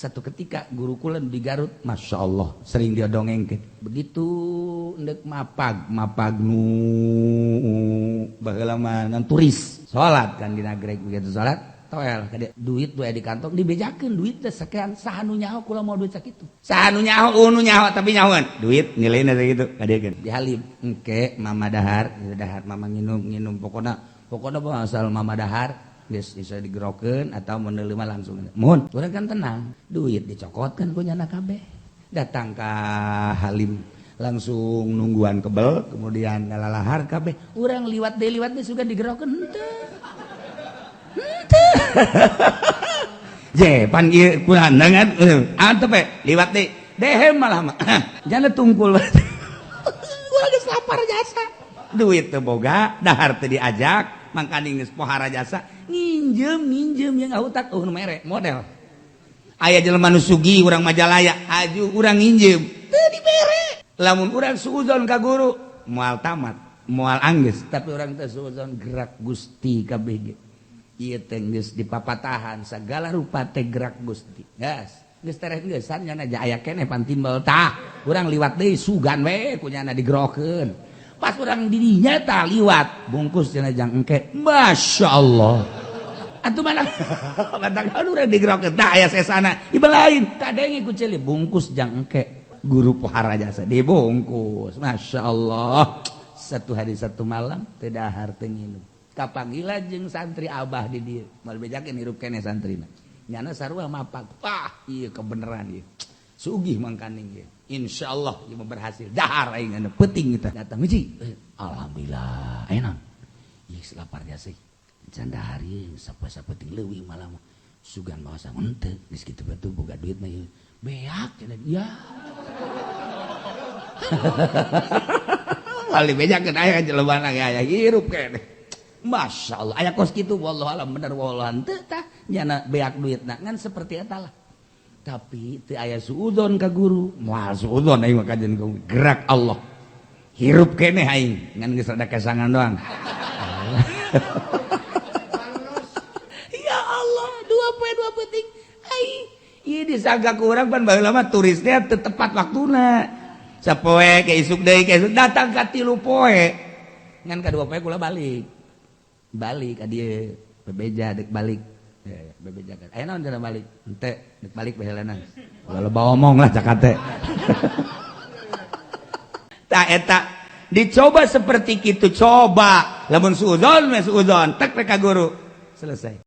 Satu ketika guru kula di Garut, masya Allah, sering dia dongengkeun. Begitu ndek mapag nu baheula mah turis salat kan dina greg begitu salat toel ka duit we di kantong dibejakeun duit teh sakean saha nu nyaho kula mau duit sakitu. Saha nu nyaho tapi nyahoan duit nilaina teh kitu ka dieu di halim engke mama dahar mama nginum pokona asal mama dahar geus bisa digerokeun atau meundeuleuh mah langsung. Mun urang kan tenang, duit dicokotkeun ku nyana kabeh. Datang ka Halim langsung nungguan kebel, kemudian ngalalahar kabeh. Urang liwat deui suga digerokeun henteu. Je pan ieu kulandangan antep liwat deui. Dehem malah mah. Jana tungkul. Urang geus lapar jasa. Duit teu boga, dahar teu diajak. Mangkani geus pohara jasa minjem yang ngahutak nu mere model aya jelema nu sugih urang Majalaya aju urang nginjem teu dibere lamun urang suudzon ka guru moal tamat moal anggeus tapi urang teh suudzon gerak Gusti kabeh ge ieu teh geus dipapatahan sagala rupa teh gerak Gusti geus tereh geusan nya aja aya keneh pan timbal tah urang liwat deui sugan we kunyana digerokeun. Pas orang dirinya tak liwat bungkus jenajang engke, masya Allah. Atuh mana? Katakan orang digerokeun tak aya sesana. Ieu lain kadenge ku ceuli bungkus jang engke. Guru pohara jasa dibungkus, masya Allah. Satu hari satu malam teu dahar teu nginum. Kapanggila jeung santri abah di dieu. Moal bejakeun hirup keneh santrina. Nyana sarua mapag. Wah, ieu kebeneran ieu. Sugih mangkaning ieu. Insyaallah ieu berhasil. Dahar aing anu peuting kita. Datang hiji. Alhamdulillah. Enak. Ieu lapar jasa. Can dahar ieu sapa-sapa ting leuwih malah mah. Sugan bawa sama henteu. Geus kitu batu boga duit mah ieu. Beak cenah ya. Wali bejakeun aya jelema aya hirup keneh. Masya Allah. Aya kos kitu wallahu alam bener wallahu henteu tah nyana beak duitna ngan seperti eta lah. Tapi teu aya suudzon ka guru moal suudzon aing mah kajen gerak Allah hirup keneh aing ngan geus rada kesangan doang. Ya Allah 2 poe 2 peuting aing ieu disaga ku urang pan baheula mah turis teh teu tepat waktuna sapoe ke isuk deui ke isuk datang ka 3 poe ngan ka 2 poe kula balik ka dieu bebeja dek balik. Ya, bebejakan. Ayo naon dina balik? Henteu, dek balik baheulana. Loba omong lah cakate. Tah eta dicoba seperti kitu coba. Lamun suudzon we suudzon, tek ka guru. Selesai.